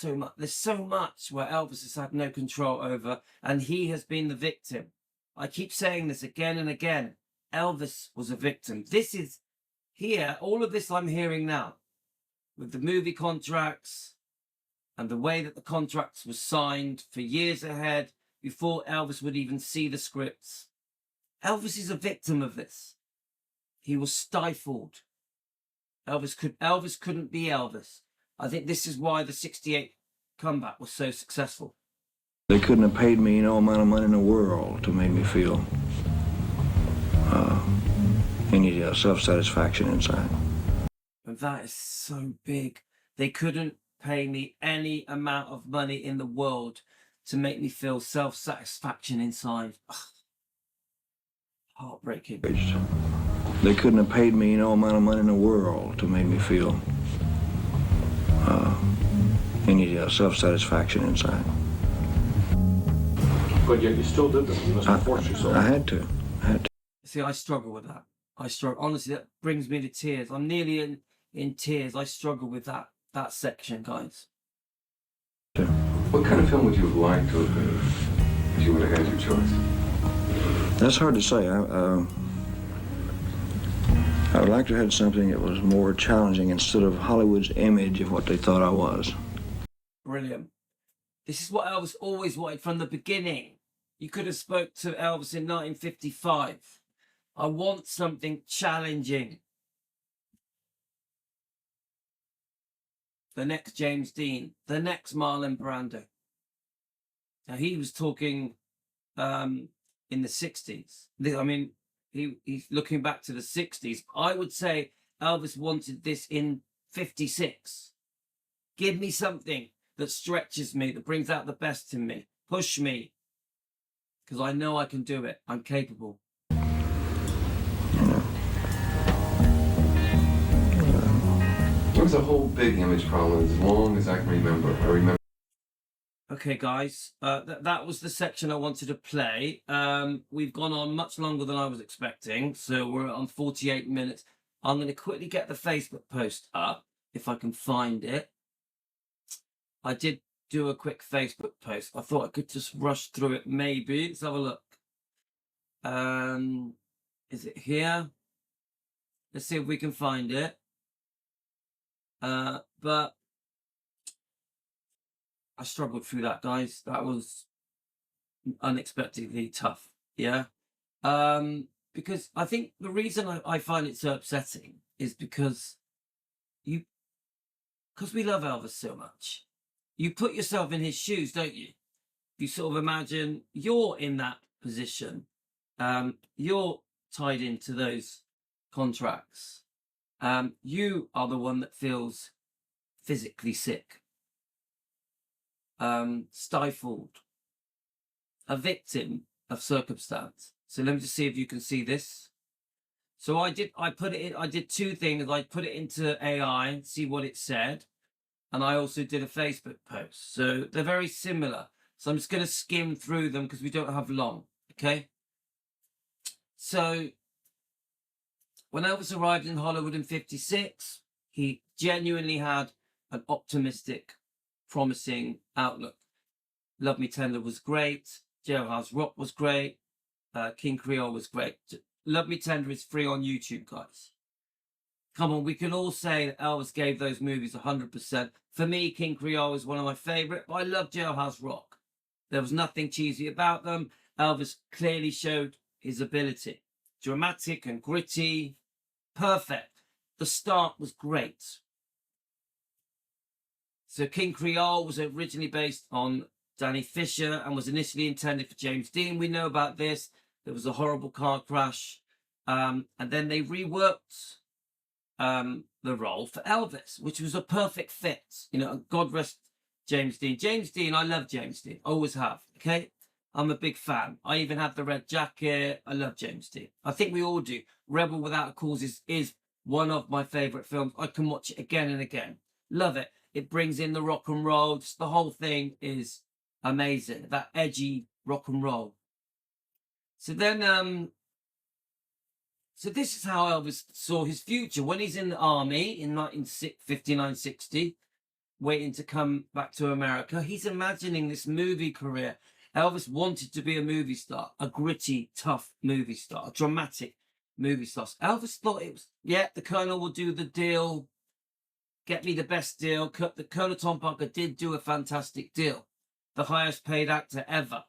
much. There's so much where Elvis has had no control over, and he has been the victim. I keep saying this again and again. Elvis was a victim. This is here, all of this I'm hearing now, with the movie contracts and the way that the contracts were signed for years ahead before Elvis would even see the scripts. Elvis is a victim of this. He was stifled. Elvis couldn't be Elvis. I think this is why the 68 comeback was so successful. They couldn't have paid me no amount of money in the world to make me feel any self-satisfaction inside. And that is so big. They couldn't pay me any amount of money in the world to make me feel self-satisfaction inside. Ugh. Heartbreaking. They couldn't have paid me no amount of money in the world to make me feel any self-satisfaction inside. But yet you still did them. You must have forced yourself. I had to. See, I struggle with that. I struggle. Honestly, that brings me to tears. I'm nearly in tears. I struggle with that section, guys. What kind of film would you have liked to have been if you would have had your choice? That's hard to say. I would like to have had something that was more challenging instead of Hollywood's image of what they thought I was. Brilliant. This is what Elvis always wanted from the beginning. You could have spoke to Elvis in 1955. I want something challenging. The next James Dean, the next Marlon Brando. Now he was talking in the 60s. I mean, he's looking back to the 60s. I would say Elvis wanted this in 56. Give me something that stretches me, that brings out the best in me. Push me. Because I know I can do it. I'm capable. There was a whole big image problem as long as I can remember. I remember. Okay, guys, that was the section I wanted to play. We've gone on much longer than I was expecting, so we're on 48 minutes. I'm going to quickly get the Facebook post up, if I can find it. I did do a quick Facebook post. I thought I could just rush through it, maybe. Let's have a look. Is it here? Let's see if we can find it. But I struggled through that, guys. That was unexpectedly tough. Yeah. Because I think the reason I find it so upsetting is because we love Elvis so much. You put yourself in his shoes, don't you? You sort of imagine you're in that position. You're tied into those contracts. You are the one that feels physically sick, stifled, a victim of circumstance. So let me just see if you can see this. So I did two things. I put it into AI, see what it said, and I also did a Facebook post. So they're very similar. So I'm just going to skim through them because we don't have long. Okay. So when Elvis arrived in Hollywood in '56, he genuinely had an optimistic, promising outlook. Love Me Tender was great. Jailhouse Rock was great. King Creole was great. Love Me Tender is free on YouTube, guys. Come on, we can all say that Elvis gave those movies 100%. For me, King Creole is one of my favourite, but I love Jailhouse Rock. There was nothing cheesy about them. Elvis clearly showed his ability. Dramatic and gritty. Perfect. The start was great. So King Creole was originally based on Danny Fisher and was initially intended for James Dean. We know about this. There was a horrible car crash. And then they reworked the role for Elvis, which was a perfect fit. You know, God rest James Dean. James Dean, I love James Dean. Always have. Okay. I'm a big fan. I even have the red jacket. I love James Dean. I think we all do. Rebel Without a Cause is one of my favourite films. I can watch it again and again. Love it. It brings in the rock and roll. Just the whole thing is amazing. That edgy rock and roll. So then, so this is how Elvis saw his future. When he's in the army in 1959-60, waiting to come back to America, he's imagining this movie career. Elvis wanted to be a movie star, a gritty, tough movie star, a dramatic movie star. Elvis thought it was, yeah, the Colonel will do the deal, get me the best deal. The Colonel Tom Parker did do a fantastic deal, the highest paid actor ever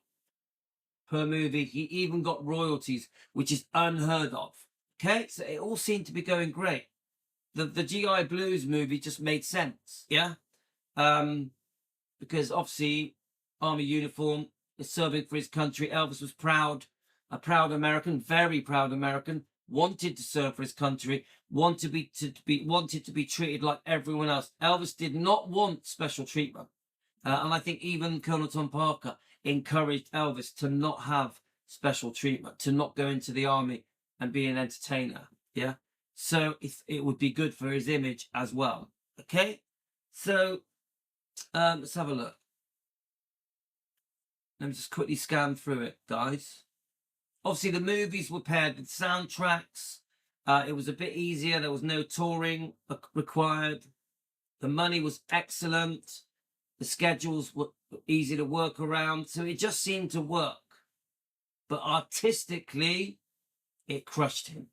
per movie. He even got royalties, which is unheard of. Okay, so it all seemed to be going great. The GI Blues movie just made sense, yeah, because obviously army uniform is serving for his country. Elvis was proud, a proud American, very proud American. Wanted to serve for his country, wanted to be treated like everyone else. Elvis did not want special treatment, and I think even Colonel Tom Parker encouraged Elvis to not have special treatment, to not go into the army and be an entertainer. Yeah, so it would be good for his image as well. Okay, so let's have a look. Let me just quickly scan through it, guys. Obviously, the movies were paired with soundtracks. It was a bit easier. There was no touring required. The money was excellent. The schedules were easy to work around. So it just seemed to work. But artistically, it crushed him.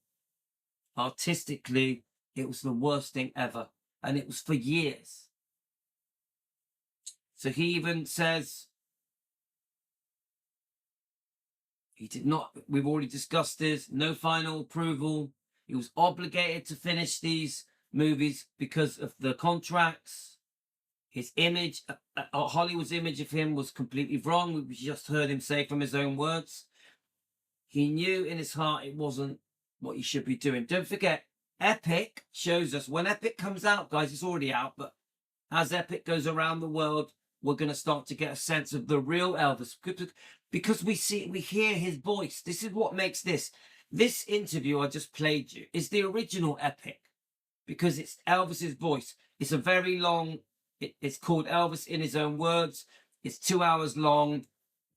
Artistically, it was the worst thing ever. And it was for years. So he even says, he did not, we've already discussed this, no final approval. He was obligated to finish these movies because of the contracts. His image, Hollywood's image of him was completely wrong. We just heard him say from his own words. He knew in his heart it wasn't what he should be doing. Don't forget, Epic shows us, when Epic comes out, guys, it's already out, but as Epic goes around the world, we're going to start to get a sense of the real Elvis, because we hear his voice. This is what makes this interview I just played you is the original Epic, because it's Elvis's voice. It's a very long, it's called Elvis in His Own Words. It's 2 hours long.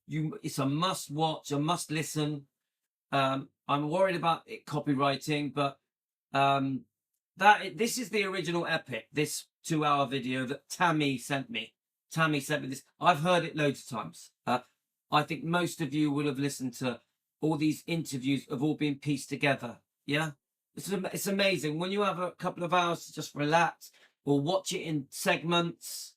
It's a must watch, a must listen. I'm worried about it copywriting, but this is the original Epic, this 2 hour video that Tammy sent me. Tammy sent me this. I've heard it loads of times. I think most of you will have listened to all these interviews have all been pieced together. Yeah, it's amazing. When you have a couple of hours to just relax or watch it in segments,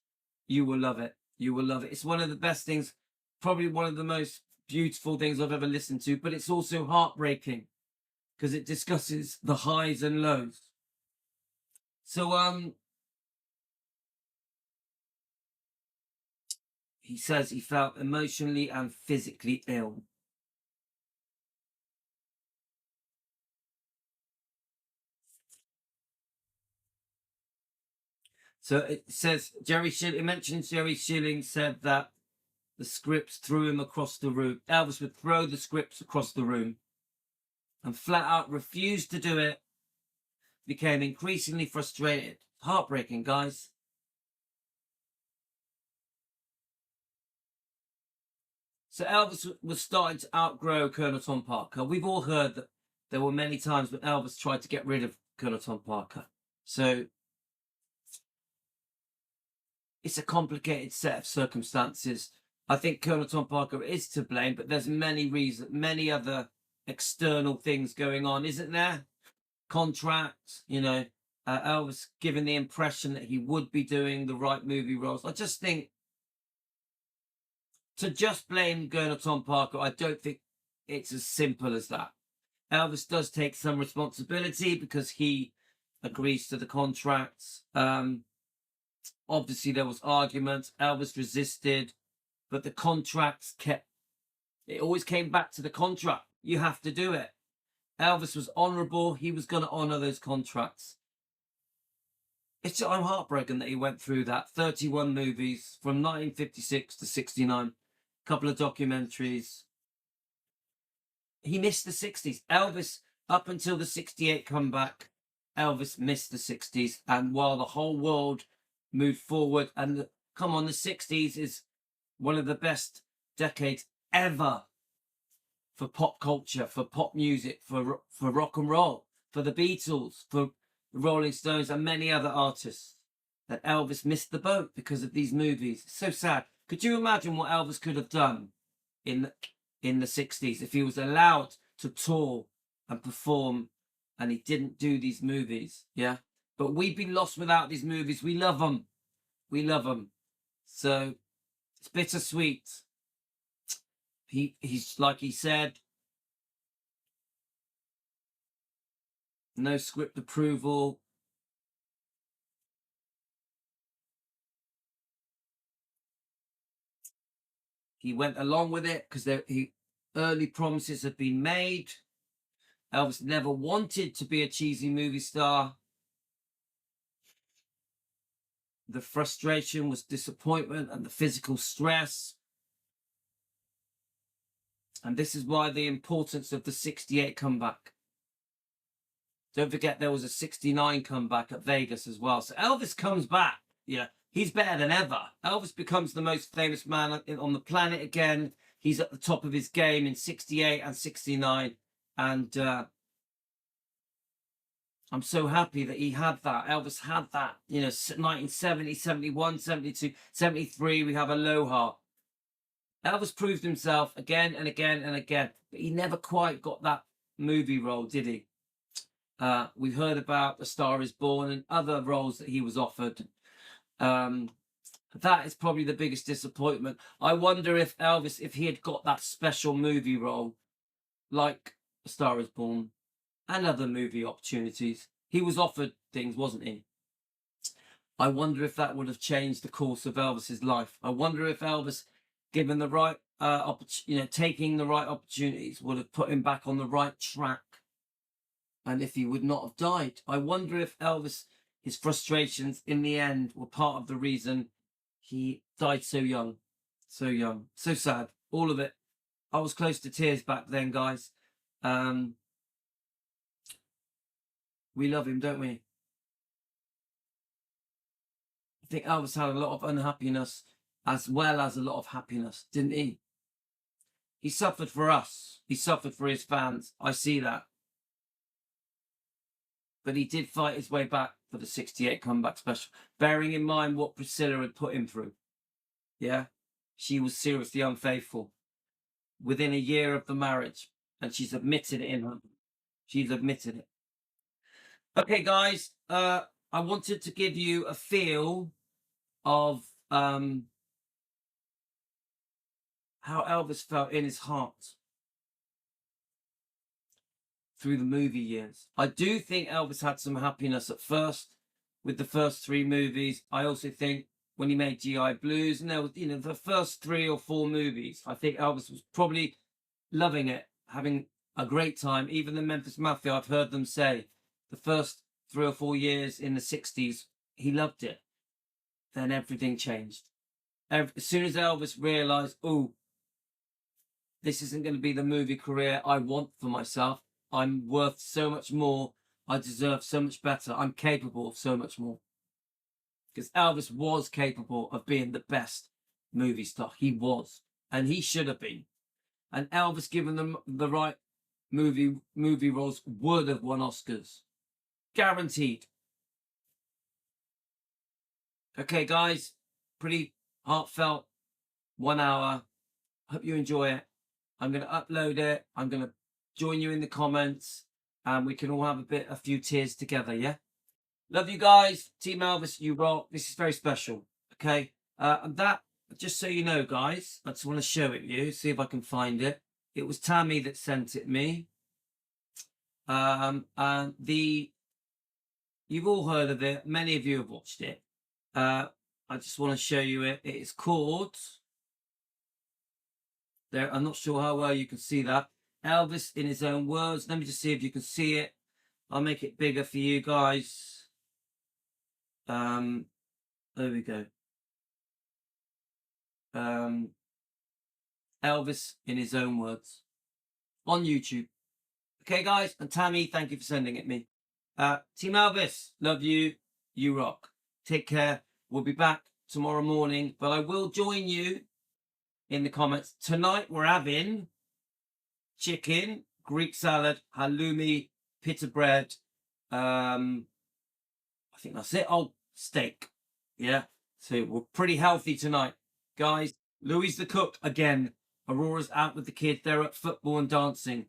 you will love it. You will love it. It's one of the best things, probably one of the most beautiful things I've ever listened to, but it's also heartbreaking because it discusses the highs and lows. So, he says he felt emotionally and physically ill. So it says it mentions Jerry Schilling said that the scripts threw him across the room. Elvis would throw the scripts across the room and flat out refused to do it. Became increasingly frustrated. Heartbreaking, guys. So Elvis was starting to outgrow Colonel Tom Parker. We've all heard that there were many times when Elvis tried to get rid of Colonel Tom Parker. So it's a complicated set of circumstances. I think Colonel Tom Parker is to blame, but there's many reasons, many other external things going on, isn't there? Contracts, Elvis giving the impression that he would be doing the right movie roles. I just think to just blame Colonel Tom Parker, I don't think it's as simple as that. Elvis does take some responsibility because he agrees to the contracts. Obviously, there was arguments. Elvis resisted, but the contracts it always came back to the contract. You have to do it. Elvis was honourable. He was going to honour those contracts. I'm heartbroken that he went through that. 31 movies from 1956 to 69. Couple of documentaries. He missed the 60s. Elvis, up until the 68 comeback, Elvis missed the 60s. And while the whole world moved forward, and the 60s is one of the best decades ever for pop culture, for pop music, for rock and roll, for the Beatles, for the Rolling Stones, and many other artists. That Elvis missed the boat because of these movies. It's so sad. Could you imagine what Elvis could have done in the 60s if he was allowed to tour and perform and he didn't do these movies? Yeah. But we've been lost without these movies. We love them. We love them. So it's bittersweet. He's like he said, no script approval. He went along with it because early promises had been made. Elvis never wanted to be a cheesy movie star. The frustration was disappointment and the physical stress. And this is why the importance of the 68 comeback. Don't forget there was a 69 comeback at Vegas as well. So Elvis comes back. Yeah, he's better than ever. Elvis becomes the most famous man on the planet again. He's at the top of his game in 68 and 69. And I'm so happy that he had that. Elvis had that. 1970, 71, 72, 73, we have Aloha. Elvis proved himself again and again and again. But he never quite got that movie role, did he? We've heard about A Star Is Born and other roles that he was offered. That is probably the biggest disappointment. I wonder if Elvis, if he had got that special movie role, like A Star Is Born and other movie opportunities, he was offered things, wasn't he? I wonder if that would have changed the course of Elvis's life. I wonder if Elvis, given the right, taking the right opportunities, would have put him back on the right track. And if he would not have died, I wonder if Elvis, his frustrations in the end were part of the reason he died so young. So young. So sad. All of it. I was close to tears back then, guys. We love him, don't we? I think Elvis had a lot of unhappiness as well as a lot of happiness, didn't he? He suffered for us. He suffered for his fans. I see that. But he did fight his way back for the 68 comeback special, bearing in mind what Priscilla had put him through. Yeah? She was seriously unfaithful within a year of the marriage, and she's admitted it in her. She's admitted it. Okay, guys, I wanted to give you a feel of how Elvis felt in his heart through the movie years. I do think Elvis had some happiness at first with the first 3 movies. I also think when he made GI Blues, and there was, the first 3 or 4 movies, I think Elvis was probably loving it, having a great time. Even the Memphis Mafia, I've heard them say the first 3 or 4 years in the 60s, he loved it. Then everything changed. As soon as Elvis realised, oh, this isn't going to be the movie career I want for myself. I'm worth so much more. I deserve so much better. I'm capable of so much more. Because Elvis was capable of being the best movie star. He was. And he should have been. And Elvis, given them the right movie roles, would have won Oscars. Guaranteed. Okay, guys. Pretty heartfelt 1 hour. Hope you enjoy it. I'm going to upload it. I'm going to join you in the comments. And we can all have a few tears together, yeah? Love you guys. Team Elvis, you rock. This is very special, okay? And that, just so you know, guys, I just want to show it you, see if I can find it. It was Tammy that sent it me. And you've all heard of it. Many of you have watched it. I just want to show you it. It is called... There, I'm not sure how well you can see that. Elvis in his own words. Let me just see if you can see it. I'll make it bigger for you guys. There we go. Elvis in his own words on YouTube. Okay, guys, and Tammy, thank you for sending it me. Team Elvis, love you. You rock. Take care. We'll be back tomorrow morning, but I will join you in the comments. Tonight we're having chicken, Greek salad, halloumi, pita bread. I think that's it. Oh, steak. Yeah. So we're pretty healthy tonight, guys. Louis the cook again. Aurora's out with the kids. They're at football and dancing.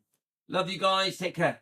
Love you guys. Take care.